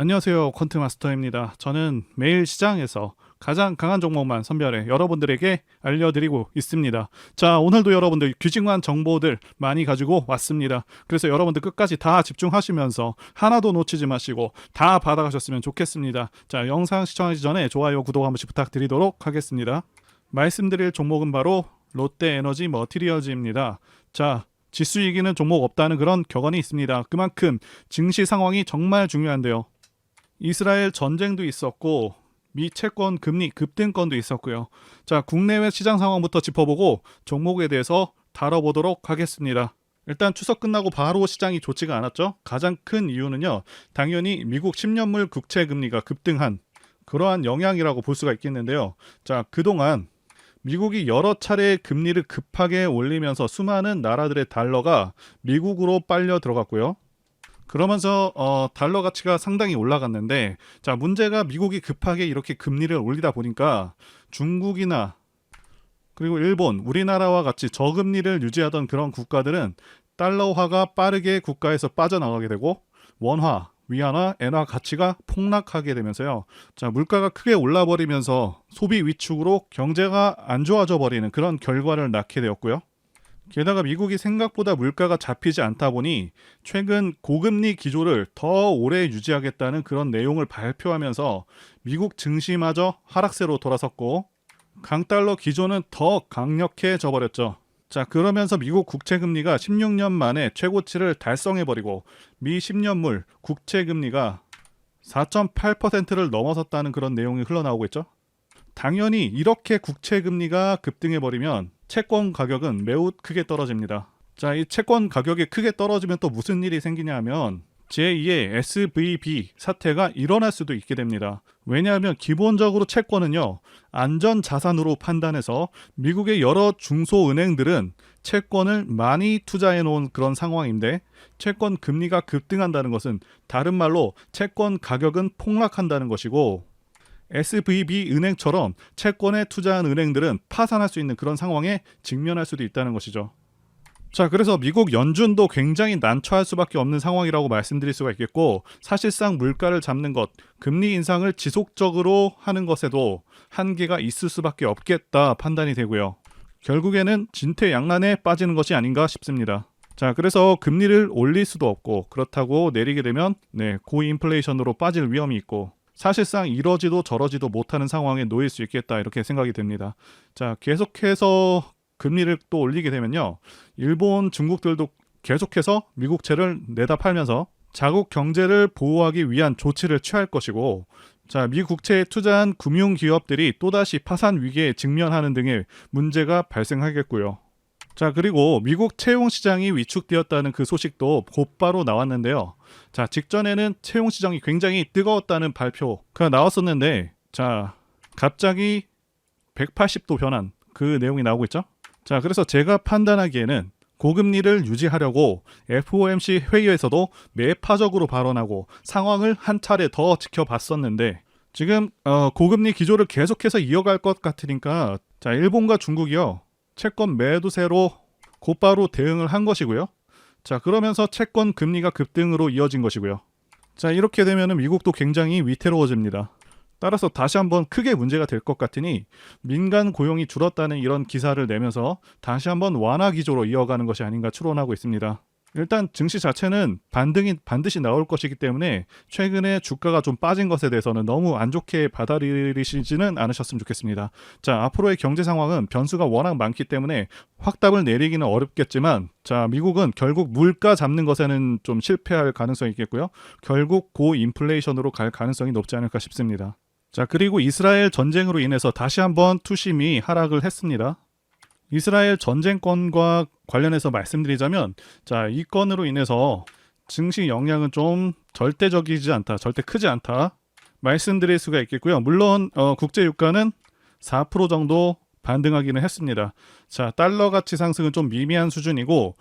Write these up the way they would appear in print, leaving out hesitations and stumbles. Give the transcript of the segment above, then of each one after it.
안녕하세요, 퀀트마스터입니다. 저는 매일 시장에서 가장 강한 종목만 선별해 여러분들에게 알려드리고 있습니다. 자, 오늘도 여러분들 규칙만 정보들 많이 가지고 왔습니다. 그래서 여러분들 끝까지 다 집중하시면서 하나도 놓치지 마시고 다 받아가셨으면 좋겠습니다. 자, 영상 시청하기 전에 좋아요, 구독 한 번씩 부탁드리도록 하겠습니다. 말씀드릴 종목은 바로 롯데에너지 머티리얼즈입니다. 자, 지수 이기는 종목 없다는 그런 격언이 있습니다. 그만큼 증시 상황이 정말 중요한데요. 이스라엘 전쟁도 있었고 미 채권 금리 급등권도 있었고요. 자, 국내외 시장 상황부터 짚어보고 종목에 대해서 다뤄보도록 하겠습니다. 일단 추석 끝나고 바로 시장이 좋지가 않았죠. 가장 큰 이유는요, 당연히 미국 10년물 국채 금리가 급등한 그러한 영향이라고 볼 수가 있겠는데요. 자, 그동안 미국이 여러 차례 금리를 급하게 올리면서 수많은 나라들의 달러가 미국으로 빨려 들어갔고요. 그러면서 달러 가치가 상당히 올라갔는데, 자, 문제가 미국이 급하게 이렇게 금리를 올리다 보니까 중국이나 그리고 일본, 우리나라와 같이 저금리를 유지하던 그런 국가들은 달러화가 빠르게 국가에서 빠져나가게 되고 원화, 위안화, 엔화 가치가 폭락하게 되면서요. 자, 물가가 크게 올라버리면서 소비 위축으로 경제가 안 좋아져 버리는 그런 결과를 낳게 되었고요. 게다가 미국이 생각보다 물가가 잡히지 않다 보니 최근 고금리 기조를 더 오래 유지하겠다는 그런 내용을 발표하면서 미국 증시마저 하락세로 돌아섰고 강달러 기조는 더 강력해져 버렸죠. 자, 그러면서 미국 국채금리가 16년 만에 최고치를 달성해버리고 미 10년물 국채금리가 4.8%를 넘어섰다는 그런 내용이 흘러나오고 있죠. 당연히 이렇게 국채금리가 급등해버리면 채권 가격은 매우 크게 떨어집니다. 자, 이 채권 가격이 크게 떨어지면 또 무슨 일이 생기냐 하면 제2의 SVB 사태가 일어날 수도 있게 됩니다. 왜냐하면 기본적으로 채권은요, 안전자산으로 판단해서 미국의 여러 중소은행들은 채권을 많이 투자해 놓은 그런 상황인데, 채권 금리가 급등한다는 것은 다른 말로 채권 가격은 폭락한다는 것이고, SVB 은행처럼 채권에 투자한 은행들은 파산할 수 있는 그런 상황에 직면할 수도 있다는 것이죠. 자, 그래서 미국 연준도 굉장히 난처할 수밖에 없는 상황이라고 말씀드릴 수가 있겠고, 사실상 물가를 잡는 것, 금리 인상을 지속적으로 하는 것에도 한계가 있을 수밖에 없겠다 판단이 되고요. 결국에는 진퇴양난에 빠지는 것이 아닌가 싶습니다. 자, 그래서 금리를 올릴 수도 없고, 그렇다고 내리게 되면 고인플레이션으로 빠질 위험이 있고, 사실상 이러지도 저러지도 못하는 상황에 놓일 수 있겠다, 이렇게 생각이 됩니다. 자, 계속해서 금리를 또 올리게 되면요, 일본, 중국들도 계속해서 미국채를 내다 팔면서 자국 경제를 보호하기 위한 조치를 취할 것이고, 자, 미 국채에 투자한 금융기업들이 또다시 파산 위기에 직면하는 등의 문제가 발생하겠고요. 자, 그리고 미국 채용 시장이 위축되었다는 그 소식도 곧바로 나왔는데요. 자, 직전에는 채용 시장이 굉장히 뜨거웠다는 발표가 나왔었는데, 자, 갑자기 180도 변한 그 내용이 나오고 있죠. 자, 그래서 제가 판단하기에는 고금리를 유지하려고 FOMC 회의에서도 매파적으로 발언하고 상황을 한 차례 더 지켜봤었는데, 지금 고금리 기조를 계속해서 이어갈 것 같으니까, 자, 일본과 중국이요, 채권 매도세로 곧바로 대응을 한 것이고요. 자, 그러면서 채권 금리가 급등으로 이어진 것이고요. 자, 이렇게 되면 미국도 굉장히 위태로워집니다. 따라서 다시 한번 크게 문제가 될 것 같으니 민간 고용이 줄었다는 이런 기사를 내면서 다시 한번 완화 기조로 이어가는 것이 아닌가 추론하고 있습니다. 일단 증시 자체는 반등이 반드시 나올 것이기 때문에 최근에 주가가 좀 빠진 것에 대해서는 너무 안 좋게 받아들이시지는 않으셨으면 좋겠습니다. 자, 앞으로의 경제 상황은 변수가 워낙 많기 때문에 확답을 내리기는 어렵겠지만, 자, 미국은 결국 물가 잡는 것에는 좀 실패할 가능성이 있겠고요. 결국 고인플레이션으로 갈 가능성이 높지 않을까 싶습니다. 자, 그리고 이스라엘 전쟁으로 인해서 다시 한번 투심이 하락을 했습니다. 이스라엘 전쟁권과 관련해서 말씀드리자면, 자, 이 건으로 인해서 증시 영향은 좀 절대적이지 않다, 절대 크지 않다 말씀드릴 수가 있겠고요. 물론 국제 유가는 4% 정도 반등하기는 했습니다. 자, 달러 가치 상승은 좀 미미한 수준이고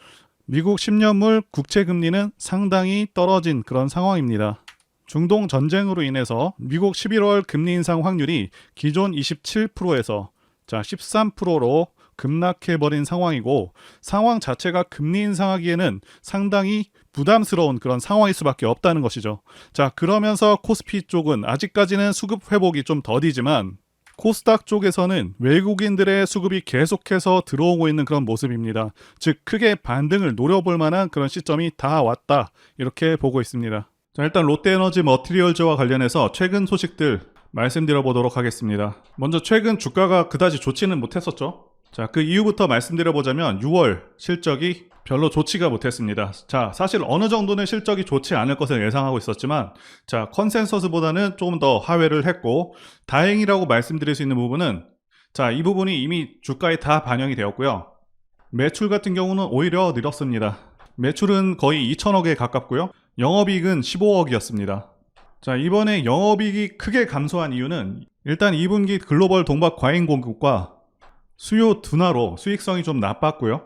미국 10년물 국채 금리는 상당히 떨어진 그런 상황입니다. 중동 전쟁으로 인해서 미국 11월 금리 인상 확률이 기존 27%에서 자, 13%로 급락해버린 상황이고, 상황 자체가 금리 인상하기에는 상당히 부담스러운 그런 상황일 수밖에 없다는 것이죠. 자, 그러면서 코스피 쪽은 아직까지는 수급 회복이 좀 더디지만 코스닥 쪽에서는 외국인들의 수급이 계속해서 들어오고 있는 그런 모습입니다. 즉 크게 반등을 노려볼 만한 그런 시점이 다 왔다, 이렇게 보고 있습니다. 자, 일단 롯데에너지 머티리얼즈와 관련해서 최근 소식들 말씀드려 보도록 하겠습니다. 먼저 최근 주가가 그다지 좋지는 못했었죠. 자, 그 이유부터 말씀드려 보자면 6월 실적이 별로 좋지가 못했습니다. 자, 사실 어느 정도는 실적이 좋지 않을 것을 예상하고 있었지만, 자, 컨센서스보다는 조금 더 하회를 했고, 다행이라고 말씀드릴 수 있는 부분은, 자, 이 부분이 이미 주가에 다 반영이 되었고요. 매출 같은 경우는 오히려 늘었습니다. 매출은 거의 2천억에 가깝고요. 영업이익은 15억이었습니다. 자, 이번에 영업이익이 크게 감소한 이유는 일단 2분기 글로벌 동박 과잉 공급과 수요 둔화로 수익성이 좀 나빴고요.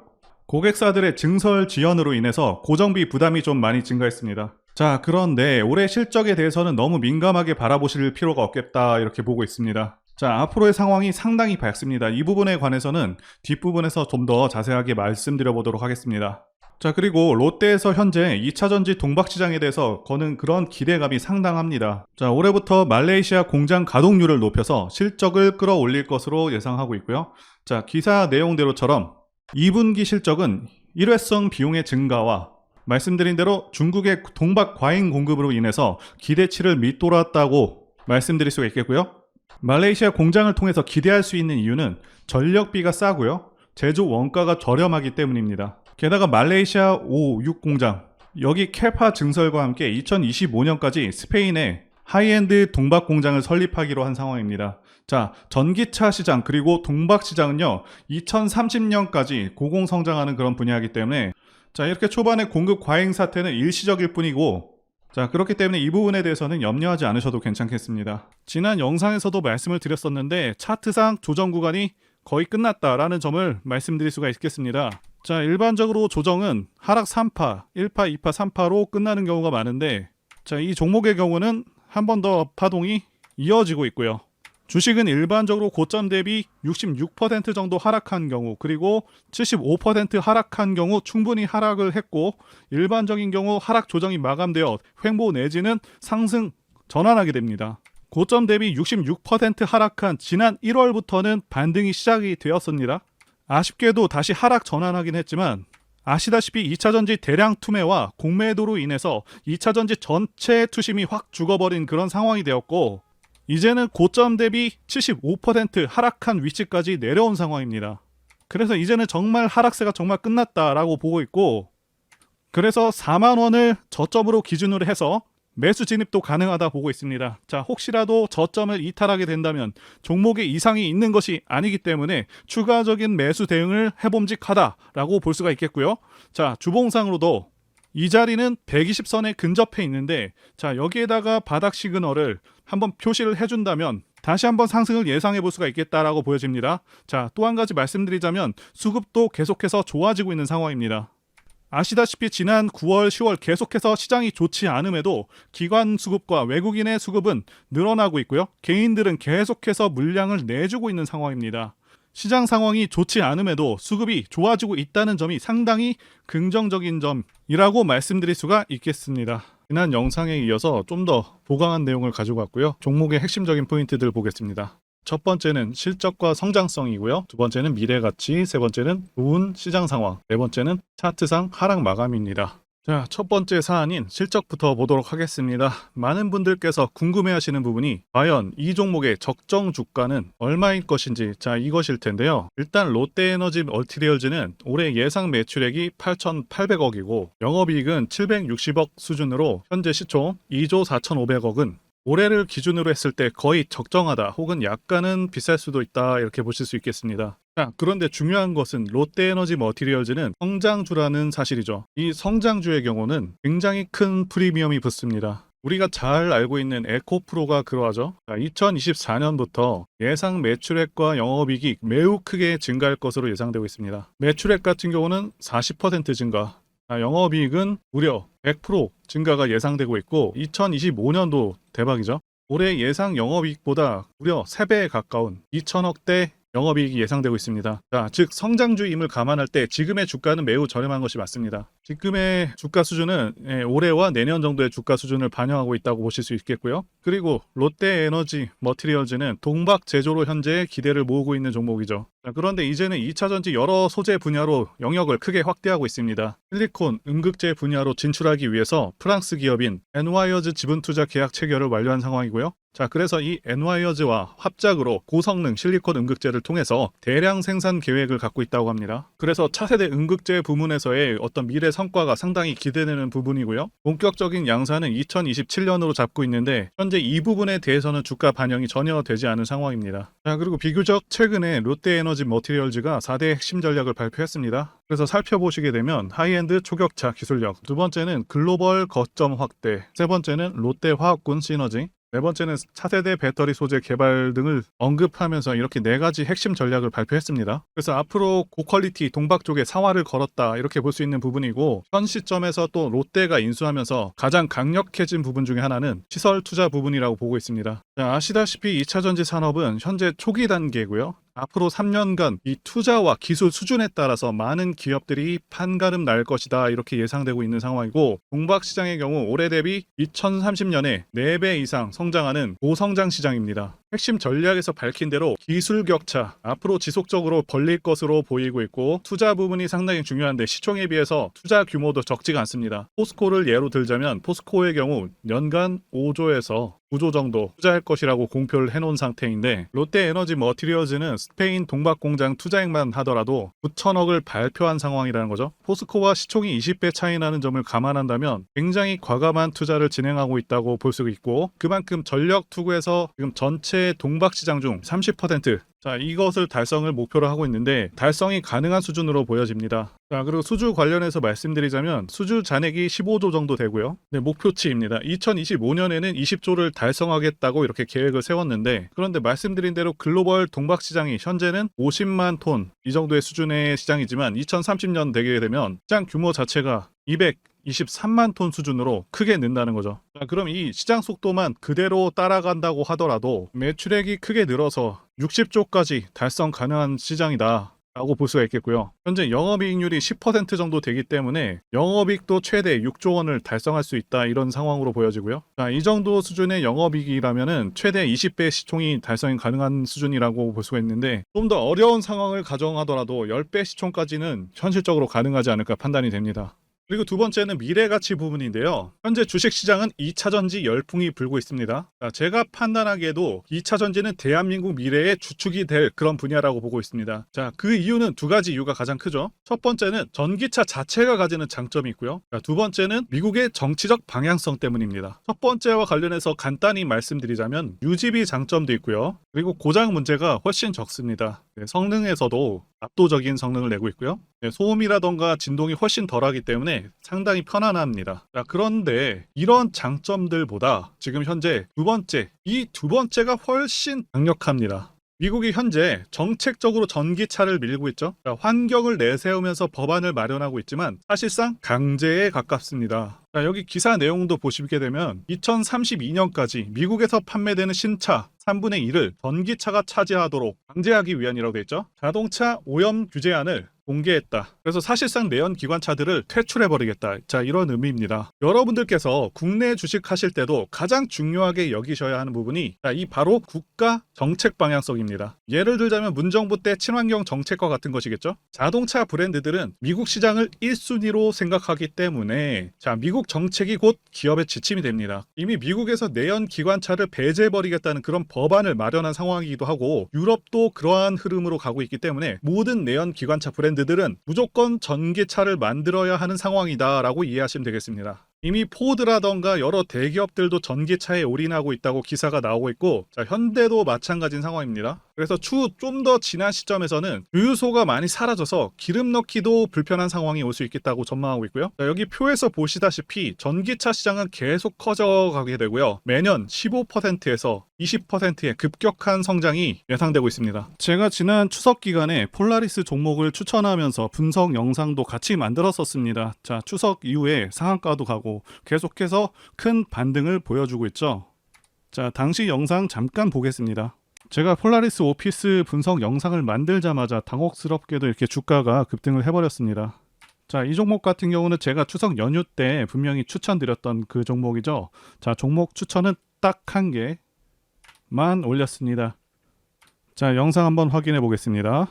고객사들의 증설 지연으로 인해서 고정비 부담이 좀 많이 증가했습니다. 자, 그런데 올해 실적에 대해서는 너무 민감하게 바라보실 필요가 없겠다, 이렇게 보고 있습니다. 자, 앞으로의 상황이 상당히 밝습니다. 이 부분에 관해서는 뒷부분에서 좀 더 자세하게 말씀드려 보도록 하겠습니다. 자, 그리고 롯데에서 현재 2차전지 동박시장에 대해서 거는 그런 기대감이 상당합니다. 자, 올해부터 말레이시아 공장 가동률을 높여서 실적을 끌어올릴 것으로 예상하고 있고요. 자, 기사 내용대로처럼 2분기 실적은 일회성 비용의 증가와 말씀드린 대로 중국의 동박 과잉 공급으로 인해서 기대치를 밑돌았다고 말씀드릴 수가 있겠고요. 말레이시아 공장을 통해서 기대할 수 있는 이유는 전력비가 싸고요. 제조 원가가 저렴하기 때문입니다. 게다가 말레이시아 5, 6 공장, 여기 캐파 증설과 함께 2025년까지 스페인에 하이엔드 동박 공장을 설립하기로 한 상황입니다. 자, 전기차 시장 그리고 동박 시장은요 2030년까지 고공성장하는 그런 분야이기 때문에, 자, 이렇게 초반에 공급 과잉 사태는 일시적일 뿐이고, 자, 그렇기 때문에 이 부분에 대해서는 염려하지 않으셔도 괜찮겠습니다. 지난 영상에서도 말씀을 드렸었는데 차트상 조정 구간이 거의 끝났다라는 점을 말씀드릴 수가 있겠습니다. 자, 일반적으로 조정은 하락 3파, 1파, 2파, 3파로 끝나는 경우가 많은데, 자, 이 종목의 경우는 한 번 더 파동이 이어지고 있고요. 주식은 일반적으로 고점 대비 66% 정도 하락한 경우, 그리고 75% 하락한 경우 충분히 하락을 했고, 일반적인 경우 하락 조정이 마감되어 횡보 내지는 상승 전환하게 됩니다. 고점 대비 66% 하락한 지난 1월부터는 반등이 시작이 되었습니다. 아쉽게도 다시 하락 전환하긴 했지만, 아시다시피 2차전지 대량 투매와 공매도로 인해서 2차전지 전체 투심이 확 죽어버린 그런 상황이 되었고, 이제는 고점 대비 75% 하락한 위치까지 내려온 상황입니다. 그래서 이제는 정말 하락세가 정말 끝났다라고 보고 있고, 그래서 4만 원을 저점으로 기준으로 해서 매수 진입도 가능하다 보고 있습니다. 자, 혹시라도 저점을 이탈하게 된다면 종목에 이상이 있는 것이 아니기 때문에 추가적인 매수 대응을 해봄직하다라고 볼 수가 있겠고요. 자, 주봉상으로도 이 자리는 120선에 근접해 있는데, 자, 여기에다가 바닥 시그널을 한번 표시를 해준다면 다시 한번 상승을 예상해 볼 수가 있겠다라고 보여집니다. 자, 또 한 가지 말씀드리자면 수급도 계속해서 좋아지고 있는 상황입니다. 아시다시피 지난 9월, 10월 계속해서 시장이 좋지 않음에도 기관 수급과 외국인의 수급은 늘어나고 있고요. 개인들은 계속해서 물량을 내주고 있는 상황입니다. 시장 상황이 좋지 않음에도 수급이 좋아지고 있다는 점이 상당히 긍정적인 점이라고 말씀드릴 수가 있겠습니다. 지난 영상에 이어서 좀 더 보강한 내용을 가지고 왔고요. 종목의 핵심적인 포인트들 보겠습니다. 첫 번째는 실적과 성장성이고요. 두 번째는 미래가치, 세 번째는 좋은 시장 상황, 네 번째는 차트상 하락 마감입니다. 자, 첫 번째 사안인 실적부터 보도록 하겠습니다. 많은 분들께서 궁금해하시는 부분이 과연 이 종목의 적정 주가는 얼마일 것인지, 자, 이것일 텐데요. 일단 롯데에너지 머티리얼즈는 올해 예상 매출액이 8,800억이고 영업이익은 760억 수준으로 현재 시총 2조 4,500억은 올해를 기준으로 했을 때 거의 적정하다 혹은 약간은 비쌀 수도 있다, 이렇게 보실 수 있겠습니다. 자, 그런데 중요한 것은 롯데에너지 머티리얼즈는 성장주라는 사실이죠. 이 성장주의 경우는 굉장히 큰 프리미엄이 붙습니다. 우리가 잘 알고 있는 에코프로가 그러하죠. 2024년부터 예상 매출액과 영업이익이 매우 크게 증가할 것으로 예상되고 있습니다. 매출액 같은 경우는 40% 증가, 영업이익은 무려 100% 증가가 예상되고 있고 2025년도 대박이죠. 올해 예상 영업이익보다 무려 3배에 가까운 2천억대 영업이익이 예상되고 있습니다. 자, 즉 성장주임을 감안할 때 지금의 주가는 매우 저렴한 것이 맞습니다. 지금의 주가 수준은 올해와 내년 정도의 주가 수준을 반영하고 있다고 보실 수 있겠고요. 그리고 롯데에너지 머티리얼즈는 동박 제조로 현재 기대를 모으고 있는 종목이죠. 자, 그런데 이제는 2차전지 여러 소재 분야로 영역을 크게 확대하고 있습니다. 실리콘, 음극재 분야로 진출하기 위해서 프랑스 기업인 엔와이어즈 지분투자 계약 체결을 완료한 상황이고요. 자, 그래서 이 엔와이어즈와 합작으로 고성능 실리콘 음극재를 통해서 대량 생산 계획을 갖고 있다고 합니다. 그래서 차세대 음극재 부문에서의 어떤 미래 성과가 상당히 기대되는 부분이고요. 본격적인 양산은 2027년으로 잡고 있는데 현재 이 부분에 대해서는 주가 반영이 전혀 되지 않은 상황입니다. 자, 그리고 비교적 최근에 롯데에너지 머티리얼즈가 4대 핵심 전략을 발표했습니다. 그래서 살펴보시게 되면 하이엔드 초격차 기술력, 두 번째는 글로벌 거점 확대, 세 번째는 롯데화학군 시너지, 네 번째는 차세대 배터리 소재 개발 등을 언급하면서 이렇게 네 가지 핵심 전략을 발표했습니다. 그래서 앞으로 고퀄리티 동박 쪽에 사활을 걸었다 이렇게 볼 수 있는 부분이고, 현 시점에서 또 롯데가 인수하면서 가장 강력해진 부분 중에 하나는 시설 투자 부분이라고 보고 있습니다. 자, 아시다시피 2차전지 산업은 현재 초기 단계고요. 앞으로 3년간 이 투자와 기술 수준에 따라서 많은 기업들이 판가름 날 것이다 이렇게 예상되고 있는 상황이고, 동박 시장의 경우 올해 대비 2030년에 4배 이상 성장하는 고성장 시장입니다. 핵심 전략에서 밝힌 대로 기술 격차 앞으로 지속적으로 벌릴 것으로 보이고 있고, 투자 부분이 상당히 중요한데 시총에 비해서 투자 규모도 적지가 않습니다. 포스코를 예로 들자면 포스코의 경우 연간 5조에서 9조 정도 투자할 것이라고 공표를 해놓은 상태인데, 롯데에너지 머티리얼즈는 스페인 동박 공장 투자액만 하더라도 9천억을 발표한 상황이라는 거죠. 포스코와 시총이 20배 차이 나는 점을 감안한다면 굉장히 과감한 투자를 진행하고 있다고 볼 수 있고, 그만큼 전력 투구에서 지금 전체 동박 시장 중 30%, 자, 이것을 달성을 목표로 하고 있는데 달성이 가능한 수준으로 보여집니다. 자, 그리고 수주 관련해서 말씀드리자면 수주 잔액이 15조 정도 되고요. 네, 목표치입니다. 2025년에는 20조를 달성하겠다고 이렇게 계획을 세웠는데, 그런데 말씀드린 대로 글로벌 동박 시장이 현재는 50만 톤 이 정도의 수준의 시장이지만 2030년 되게 되면 시장 규모 자체가 223만 톤 수준으로 크게 는다는 거죠. 자, 그럼 이 시장 속도만 그대로 따라간다고 하더라도 매출액이 크게 늘어서 60조까지 달성 가능한 시장이다 라고 볼 수가 있겠고요. 현재 영업이익률이 10% 정도 되기 때문에 영업이익도 최대 6조 원을 달성할 수 있다 이런 상황으로 보여지고요. 자, 이 정도 수준의 영업이익이라면은 최대 20배 시총이 달성이 가능한 수준이라고 볼 수가 있는데, 좀 더 어려운 상황을 가정하더라도 10배 시총까지는 현실적으로 가능하지 않을까 판단이 됩니다. 그리고 두 번째는 미래가치 부분인데요. 현재 주식시장은 2차전지 열풍이 불고 있습니다. 자, 제가 판단하기에도 2차전지는 대한민국 미래의 주축이 될 그런 분야라고 보고 있습니다. 자, 그 이유는 두 가지 이유가 가장 크죠. 첫 번째는 전기차 자체가 가지는 장점이 있고요. 자, 두 번째는 미국의 정치적 방향성 때문입니다. 첫 번째와 관련해서 간단히 말씀드리자면 유지비 장점도 있고요. 그리고 고장 문제가 훨씬 적습니다. 네, 성능에서도 압도적인 성능을 내고 있고요. 네, 소음이라던가 진동이 훨씬 덜하기 때문에 상당히 편안합니다. 자, 그런데 이런 장점들보다 지금 현재 이 두 번째가 훨씬 강력합니다. 미국이 현재 정책적으로 전기차를 밀고 있죠. 자, 환경을 내세우면서 법안을 마련하고 있지만 사실상 강제에 가깝습니다. 자, 여기 기사 내용도 보시게 되면 2032년까지 미국에서 판매되는 신차 3분의 1을 전기차가 차지하도록 강제하기 위한이라고 되어 있죠. 자동차 오염 규제안을 공개했다. 그래서 사실상 내연 기관차들을 퇴출해버리겠다. 자, 이런 의미입니다. 여러분들께서 국내 주식하실 때도 가장 중요하게 여기셔야 하는 부분이 이 바로 국가 정책 방향성입니다. 예를 들자면 문정부 때 친환경 정책과 같은 것이겠죠. 자동차 브랜드들은 미국 시장을 1순위로 생각하기 때문에 자, 미국 정책이 곧 기업의 지침이 됩니다. 이미 미국에서 내연 기관차를 배제해버리겠다는 그런 법안을 마련한 상황이기도 하고, 유럽도 그러한 흐름으로 가고 있기 때문에 모든 내연 기관차 브랜드들은 무조건 전기차를 만들어야 하는 상황이다라고 이해하시면 되겠습니다. 이미 포드라던가 여러 대기업들도 전기차에 올인하고 있다고 기사가 나오고 있고, 자, 현대도 마찬가지인 상황입니다. 그래서 추후 좀 더 지난 시점에서는 주유소가 많이 사라져서 기름 넣기도 불편한 상황이 올 수 있겠다고 전망하고 있고요. 자, 여기 표에서 보시다시피 전기차 시장은 계속 커져가게 되고요. 매년 15%에서 20%의 급격한 성장이 예상되고 있습니다. 제가 지난 추석 기간에 폴라리스 종목을 추천하면서 분석 영상도 같이 만들었었습니다. 자, 추석 이후에 상한가도 가고 계속해서 큰 반등을 보여주고 있죠. 자, 당시 영상 잠깐 보겠습니다. 제가 폴라리스 오피스 분석 영상을 만들자마자 당혹스럽게도 이렇게 주가가 급등을 해버렸습니다. 자, 이 종목 같은 경우는 제가 추석 연휴 때 분명히 추천드렸던 그 종목이죠. 자, 종목 추천은 딱 한 개만 올렸습니다. 자, 영상 한번 확인해 보겠습니다.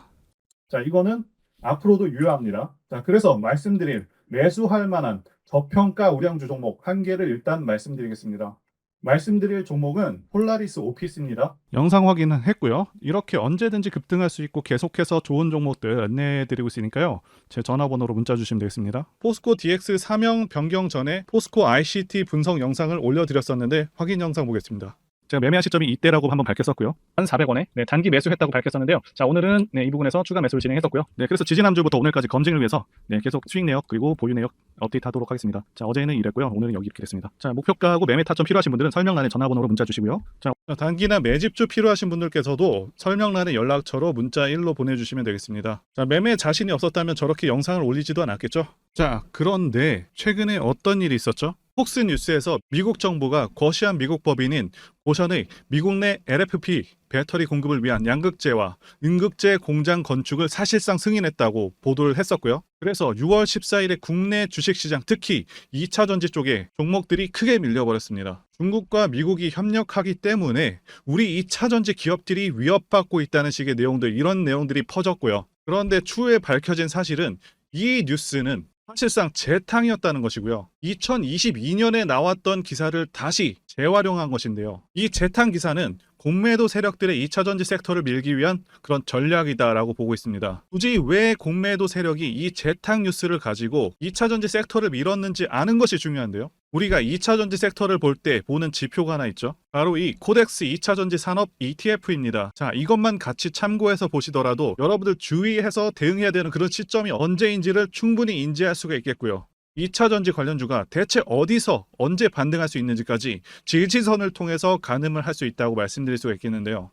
자, 이거는 앞으로도 유효합니다. 자, 그래서 말씀드릴 매수할 만한 저평가 우량주 종목 한 개를 일단 말씀드리겠습니다. 말씀드릴 종목은 폴라리스 오피스입니다. 영상 확인은 했고요. 이렇게 언제든지 급등할 수 있고 계속해서 좋은 종목들 안내해드리고 있으니까요. 제 전화번호로 문자 주시면 되겠습니다. 포스코 DX 사명 변경 전에 포스코 ICT 분석 영상을 올려드렸었는데 확인 영상 보겠습니다. 제가 매매한 시점이 이때라고 한번 밝혔었고요. 1,400원에 단기 매수했다고 밝혔었는데요. 자, 오늘은 이 부분에서 추가 매수를 진행했었고요. 그래서 지지난주부터 오늘까지 검증을 위해서 계속 수익 내역 그리고 보유 내역 업데이트하도록 하겠습니다. 자, 어제는 이랬고요. 오늘은 여기 이렇게 됐습니다. 자, 목표가하고 매매 타점 필요하신 분들은 설명란에 전화번호로 문자 주시고요. 자, 단기나 매집주 필요하신 분들께서도 설명란에 연락처로 문자 1로 보내주시면 되겠습니다. 자, 매매 자신이 없었다면 저렇게 영상을 올리지도 않았겠죠. 자, 그런데 최근에 어떤 일이 있었죠? 폭스뉴스에서 미국 정부가 거시한 미국 법인인 고션의 미국 내 LFP 배터리 공급을 위한 양극재와 음극재 공장 건축을 사실상 승인했다고 보도를 했었고요. 그래서 6월 14일에 국내 주식시장 특히 2차 전지 쪽에 종목들이 크게 밀려버렸습니다. 중국과 미국이 협력하기 때문에 우리 2차 전지 기업들이 위협받고 있다는 식의 내용들, 이런 내용들이 퍼졌고요. 그런데 추후에 밝혀진 사실은 이 뉴스는 사실상 재탕이었다는 것이고요. 2022년에 나왔던 기사를 다시 재활용한 것인데요. 이 재탕 기사는 공매도 세력들의 2차전지 섹터를 밀기 위한 그런 전략이다라고 보고 있습니다. 굳이 왜 공매도 세력이 이 재탕 뉴스를 가지고 2차전지 섹터를 밀었는지 아는 것이 중요한데요. 우리가 2차전지 섹터를 볼 때 보는 지표가 하나 있죠. 바로 이 코덱스 2차전지 산업 ETF입니다. 자, 이것만 같이 참고해서 보시더라도 여러분들 주의해서 대응해야 되는 그런 시점이 언제인지를 충분히 인지할 수가 있겠고요. 2차전지 관련주가 대체 어디서 언제 반등할 수 있는지까지 지지선을 통해서 가늠을 할 수 있다고 말씀드릴 수가 있겠는데요.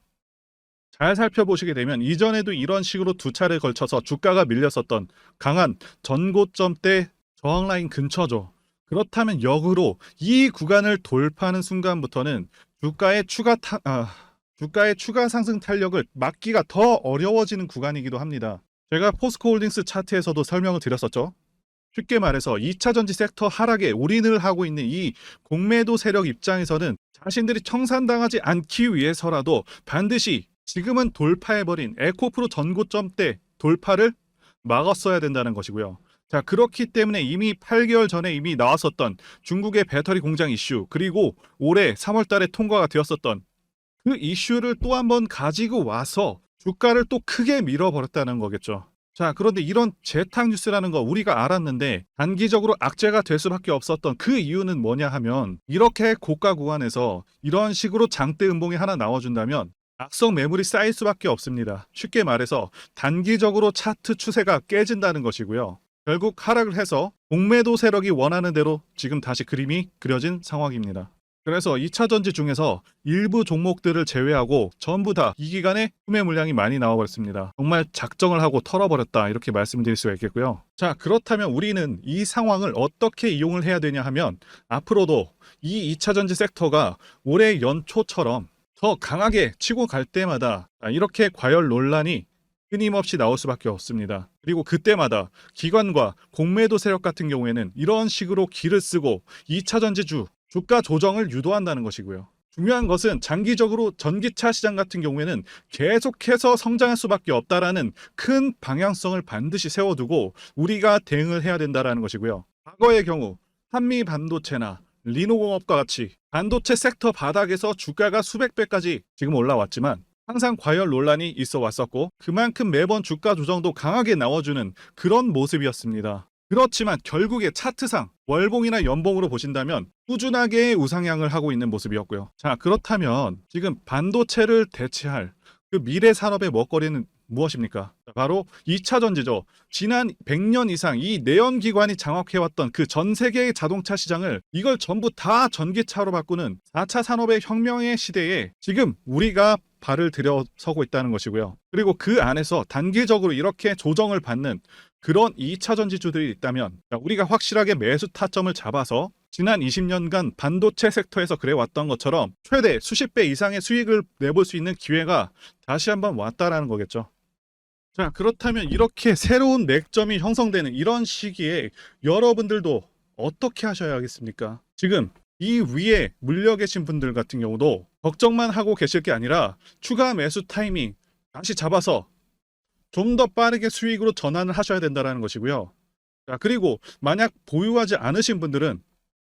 잘 살펴보시게 되면 이전에도 이런 식으로 두 차례에 걸쳐서 주가가 밀렸었던 강한 전고점대 저항라인 근처죠. 그렇다면 역으로 이 구간을 돌파하는 순간부터는 주가의 추가 상승 탄력을 막기가 더 어려워지는 구간이기도 합니다. 제가 포스코홀딩스 차트에서도 설명을 드렸었죠. 쉽게 말해서 2차전지 섹터 하락에 올인을 하고 있는 이 공매도 세력 입장에서는 자신들이 청산당하지 않기 위해서라도 반드시 지금은 돌파해버린 에코프로 전고점대 돌파를 막았어야 된다는 것이고요. 자, 그렇기 때문에 이미 8개월 전에 이미 나왔었던 중국의 배터리 공장 이슈, 그리고 올해 3월 달에 통과가 되었었던 그 이슈를 또 한번 가지고 와서 주가를 또 크게 밀어버렸다는 거겠죠. 자, 그런데 이런 재탕 뉴스라는 거 우리가 알았는데 단기적으로 악재가 될 수밖에 없었던 그 이유는 뭐냐 하면, 이렇게 고가 구간에서 이런 식으로 장대 음봉이 하나 나와준다면 악성 매물이 쌓일 수밖에 없습니다. 쉽게 말해서 단기적으로 차트 추세가 깨진다는 것이고요. 결국 하락을 해서 공매도 세력이 원하는 대로 지금 다시 그림이 그려진 상황입니다. 그래서 2차 전지 중에서 일부 종목들을 제외하고 전부 다 이 기간에 구매 물량이 많이 나와버렸습니다. 정말 작정을 하고 털어버렸다, 이렇게 말씀드릴 수가 있겠고요. 자, 그렇다면 우리는 이 상황을 어떻게 이용을 해야 되냐 하면, 앞으로도 이 2차 전지 섹터가 올해 연초처럼 더 강하게 치고 갈 때마다 이렇게 과열 논란이 끊임없이 나올 수밖에 없습니다. 그리고 그때마다 기관과 공매도 세력 같은 경우에는 이런 식으로 기를 쓰고 2차 전지주 주가 조정을 유도한다는 것이고요. 중요한 것은 장기적으로 전기차 시장 같은 경우에는 계속해서 성장할 수밖에 없다라는 큰 방향성을 반드시 세워두고 우리가 대응을 해야 된다는 것이고요. 과거의 경우 한미 반도체나 리노공업과 같이 반도체 섹터 바닥에서 주가가 수백 배까지 지금 올라왔지만 항상 과열 논란이 있어 왔었고, 그만큼 매번 주가 조정도 강하게 나와주는 그런 모습이었습니다. 그렇지만 결국에 차트상 월봉이나 연봉으로 보신다면 꾸준하게 우상향을 하고 있는 모습이었고요. 자, 그렇다면 지금 반도체를 대체할 그 미래 산업의 먹거리는 무엇입니까? 바로 2차 전지죠. 지난 100년 이상 이 내연기관이 장악해왔던 그 전 세계의 자동차 시장을 이걸 전부 다 전기차로 바꾸는 4차 산업의 혁명의 시대에 지금 우리가 발을 들여서고 있다는 것이고요. 그리고 그 안에서 단기적으로 이렇게 조정을 받는 그런 2차 전지주들이 있다면 우리가 확실하게 매수 타점을 잡아서 지난 20년간 반도체 섹터에서 그래왔던 것처럼 최대 수십 배 이상의 수익을 내볼 수 있는 기회가 다시 한번 왔다라는 거겠죠. 자, 그렇다면 이렇게 새로운 맥점이 형성되는 이런 시기에 여러분들도 어떻게 하셔야겠습니까? 지금 이 위에 물려 계신 분들 같은 경우도 걱정만 하고 계실 게 아니라 추가 매수 타이밍 다시 잡아서 좀 더 빠르게 수익으로 전환을 하셔야 된다는 것이고요. 자, 그리고 만약 보유하지 않으신 분들은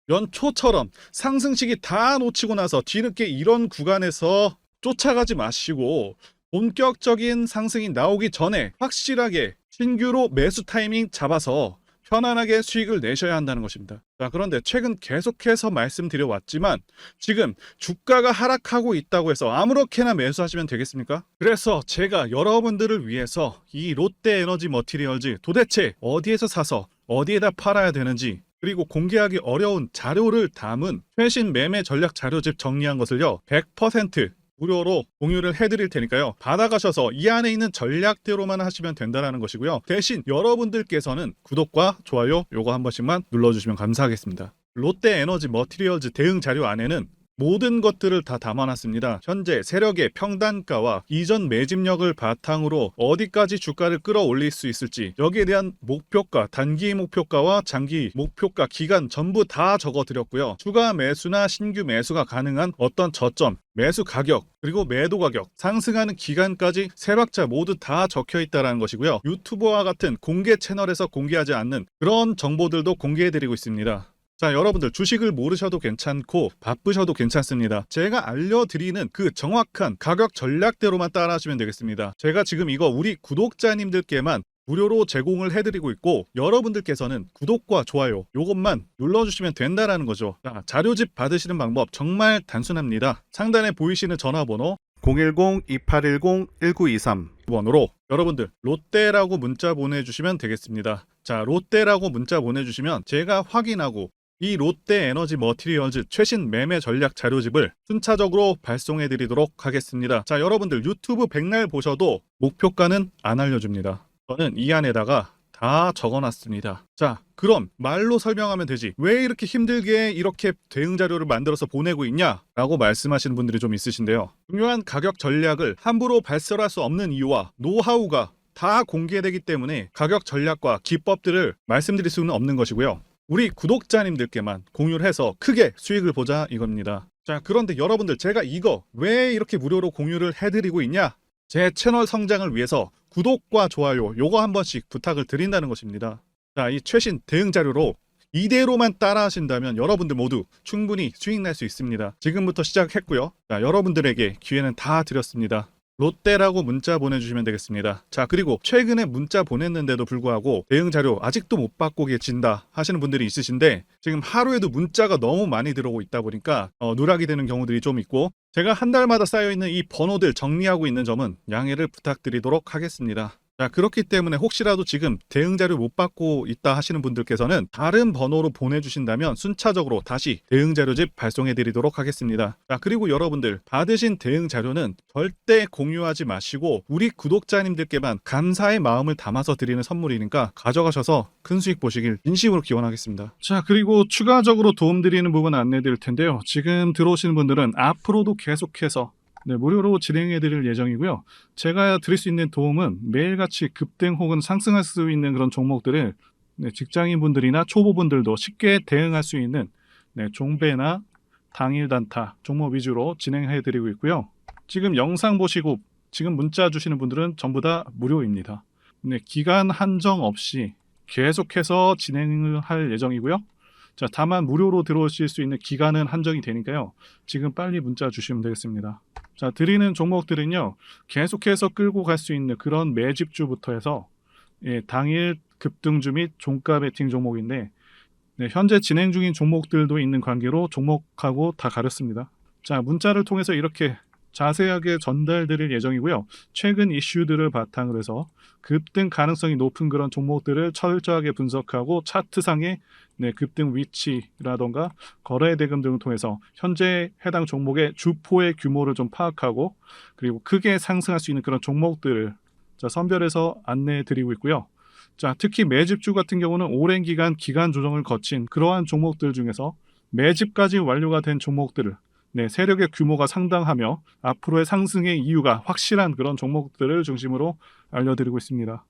연초처럼 상승 시기 다 놓치고 나서 뒤늦게 이런 구간에서 쫓아가지 마시고 본격적인 상승이 나오기 전에 확실하게 신규로 매수 타이밍 잡아서 편안하게 수익을 내셔야 한다는 것입니다. 자, 그런데 최근 계속해서 말씀드려 왔지만 지금 주가가 하락하고 있다고 해서 아무렇게나 매수하시면 되겠습니까? 그래서 제가 여러분들을 위해서 이 롯데에너지 머티리얼즈 도대체 어디에서 사서 어디에다 팔아야 되는지, 그리고 공개하기 어려운 자료를 담은 최신 매매 전략 자료집 정리한 것을요 100% 무료로 공유를 해드릴 테니까요, 받아가셔서 이 안에 있는 전략대로만 하시면 된다는 것이고요. 대신 여러분들께서는 구독과 좋아요 요거 한 번씩만 눌러주시면 감사하겠습니다. 롯데에너지 머티리얼즈 대응 자료 안에는 모든 것들을 다 담아놨습니다. 현재 세력의 평단가와 이전 매집력을 바탕으로 어디까지 주가를 끌어올릴 수 있을지, 여기에 대한 목표가, 단기 목표가와 장기 목표가, 기간 전부 다 적어드렸고요. 추가 매수나 신규 매수가 가능한 어떤 저점, 매수 가격, 그리고 매도 가격, 상승하는 기간까지 세 박자 모두 다 적혀 있다는 것이고요. 유튜버와 같은 공개 채널에서 공개하지 않는 그런 정보들도 공개해드리고 있습니다. 자, 여러분들 주식을 모르셔도 괜찮고 바쁘셔도 괜찮습니다. 제가 알려드리는 그 정확한 가격 전략대로만 따라하시면 되겠습니다. 제가 지금 이거 우리 구독자님들께만 무료로 제공을 해드리고 있고, 여러분들께서는 구독과 좋아요 요것만 눌러주시면 된다라는 거죠. 자, 자료집 받으시는 방법 정말 단순합니다. 상단에 보이시는 전화번호 010-2810-1923 번호로 여러분들 롯데라고 문자 보내주시면 되겠습니다. 자, 롯데라고 문자 보내주시면 제가 확인하고 이 롯데에너지 머티리얼즈 최신 매매 전략 자료집을 순차적으로 발송해 드리도록 하겠습니다. 자, 여러분들 유튜브 백날 보셔도 목표가는 안 알려줍니다. 저는 이 안에다가 다 적어놨습니다. 자, 그럼 말로 설명하면 되지 왜 이렇게 힘들게 이렇게 대응 자료를 만들어서 보내고 있냐 라고 말씀하시는 분들이 좀 있으신데요. 중요한 가격 전략을 함부로 발설할 수 없는 이유와 노하우가 다 공개되기 때문에 가격 전략과 기법들을 말씀드릴 수는 없는 것이고요. 우리 구독자님들께만 공유를 해서 크게 수익을 보자 이겁니다. 자, 그런데 여러분들 제가 이거 왜 이렇게 무료로 공유를 해드리고 있냐? 제 채널 성장을 위해서 구독과 좋아요 요거 한 번씩 부탁을 드린다는 것입니다. 자, 이 최신 대응 자료로 이대로만 따라 하신다면 여러분들 모두 충분히 수익 낼 수 있습니다. 지금부터 시작했고요. 자, 여러분들에게 기회는 다 드렸습니다. 롯데라고 문자 보내주시면 되겠습니다. 자, 그리고 최근에 문자 보냈는데도 불구하고 대응 자료 아직도 못 받고 계신다 하시는 분들이 있으신데, 지금 하루에도 문자가 너무 많이 들어오고 있다 보니까 누락이 되는 경우들이 좀 있고, 제가 한 달마다 쌓여있는 이 번호들 정리하고 있는 점은 양해를 부탁드리도록 하겠습니다. 자, 그렇기 때문에 혹시라도 지금 대응 자료 못 받고 있다 하시는 분들께서는 다른 번호로 보내주신다면 순차적으로 다시 대응 자료집 발송해 드리도록 하겠습니다. 자, 그리고 여러분들 받으신 대응 자료는 절대 공유하지 마시고 우리 구독자님들께만 감사의 마음을 담아서 드리는 선물이니까 가져가셔서 큰 수익 보시길 진심으로 기원하겠습니다. 자, 그리고 추가적으로 도움드리는 부분 안내 드릴 텐데요. 지금 들어오시는 분들은 앞으로도 계속해서 무료로 진행해 드릴 예정이고요. 제가 드릴 수 있는 도움은 매일같이 급등 혹은 상승할 수 있는 그런 종목들을 직장인분들이나 초보분들도 쉽게 대응할 수 있는 종배나 당일 단타 종목 위주로 진행해 드리고 있고요. 지금 영상 보시고 지금 문자 주시는 분들은 전부 다 무료입니다. 기간 한정 없이 계속해서 진행을 할 예정이고요. 자, 다만 무료로 들어오실 수 있는 기간은 한정이 되니까요. 지금 빨리 문자 주시면 되겠습니다. 자, 드리는 종목들은요. 계속해서 끌고 갈 수 있는 그런 매집주부터 해서 당일 급등주 및 종가 베팅 종목인데, 현재 진행 중인 종목들도 있는 관계로 종목하고 다 가렸습니다. 자, 문자를 통해서 이렇게 자세하게 전달드릴 예정이고요. 최근 이슈들을 바탕으로 해서 급등 가능성이 높은 그런 종목들을 철저하게 분석하고 차트상의 급등 위치라던가 거래 대금 등을 통해서 현재 해당 종목의 주포의 규모를 좀 파악하고, 그리고 크게 상승할 수 있는 그런 종목들을 선별해서 안내해 드리고 있고요. 자, 특히 매집주 같은 경우는 오랜 기간 조정을 거친 그러한 종목들 중에서 매집까지 완료가 된 종목들을 세력의 규모가 상당하며 앞으로의 상승의 이유가 확실한 그런 종목들을 중심으로 알려드리고 있습니다.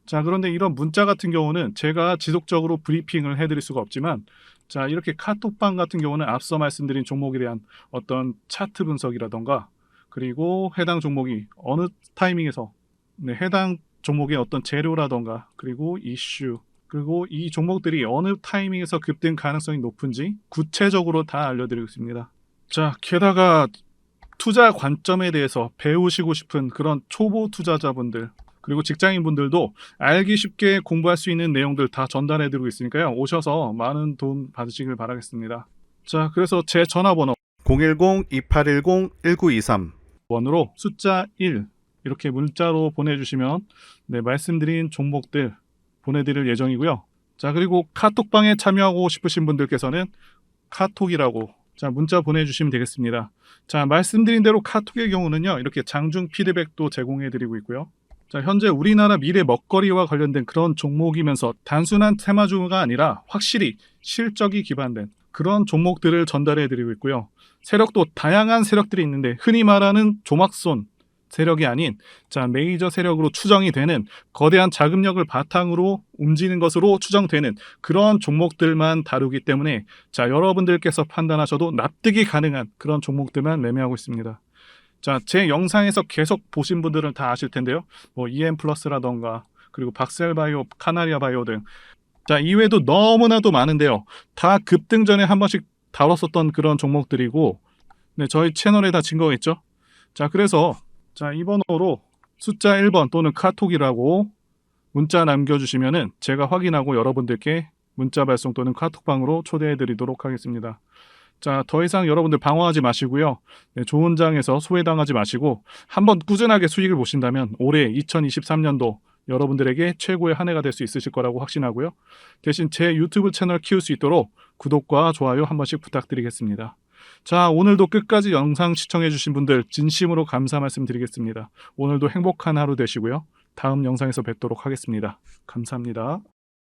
자, 그런데 이런 문자 같은 경우는 제가 지속적으로 브리핑을 해드릴 수가 없지만, 자, 이렇게 카톡방 같은 경우는 앞서 말씀드린 종목에 대한 어떤 차트 분석이라던가, 그리고 해당 종목이 어느 타이밍에서 해당 종목의 어떤 재료라던가, 그리고 이슈, 그리고 이 종목들이 어느 타이밍에서 급등 가능성이 높은지 구체적으로 다 알려드리고 있습니다. 자, 게다가 투자 관점에 대해서 배우시고 싶은 그런 초보 투자자분들, 그리고 직장인분들도 알기 쉽게 공부할 수 있는 내용들 다 전달해드리고 있으니까요. 오셔서 많은 도움 받으시길 바라겠습니다. 자, 그래서 제 전화번호 010-2810-1923 번호로 숫자 1 이렇게 문자로 보내주시면 말씀드린 종목들 보내드릴 예정이고요. 자, 그리고 카톡방에 참여하고 싶으신 분들께서는 카톡이라고 문자 보내주시면 되겠습니다. 자, 말씀드린 대로 카톡의 경우는요, 이렇게 장중 피드백도 제공해드리고 있고요. 자, 현재 우리나라 미래 먹거리와 관련된 그런 종목이면서 단순한 테마주가 아니라 확실히 실적이 기반된 그런 종목들을 전달해드리고 있고요. 세력도 다양한 세력들이 있는데 흔히 말하는 조막손 세력이 아닌 메이저 세력으로 추정이 되는 거대한 자금력을 바탕으로 움직이는 것으로 추정되는 그런 종목들만 다루기 때문에 여러분들께서 판단하셔도 납득이 가능한 그런 종목들만 매매하고 있습니다. 자, 제 영상에서 계속 보신 분들은 다 아실 텐데요. EM플러스라던가 그리고 박셀바이오, 카나리아바이오 등 이외에도 너무나도 많은데요. 다 급등 전에 한 번씩 다뤘었던 그런 종목들이고 저희 채널에 다 증거가 있죠. 자, 그래서 이 번호로 숫자 1번 또는 카톡이라고 문자 남겨주시면은 제가 확인하고 여러분들께 문자 발송 또는 카톡방으로 초대해드리도록 하겠습니다. 자, 더 이상 여러분들 방어하지 마시고요. 좋은 장에서 소외당하지 마시고 한번 꾸준하게 수익을 보신다면 올해 2023년도 여러분들에게 최고의 한 해가 될 수 있으실 거라고 확신하고요. 대신 제 유튜브 채널 키울 수 있도록 구독과 좋아요 한 번씩 부탁드리겠습니다. 자, 오늘도 끝까지 영상 시청해주신 분들 진심으로 감사 말씀드리겠습니다. 오늘도 행복한 하루 되시고요. 다음 영상에서 뵙도록 하겠습니다. 감사합니다.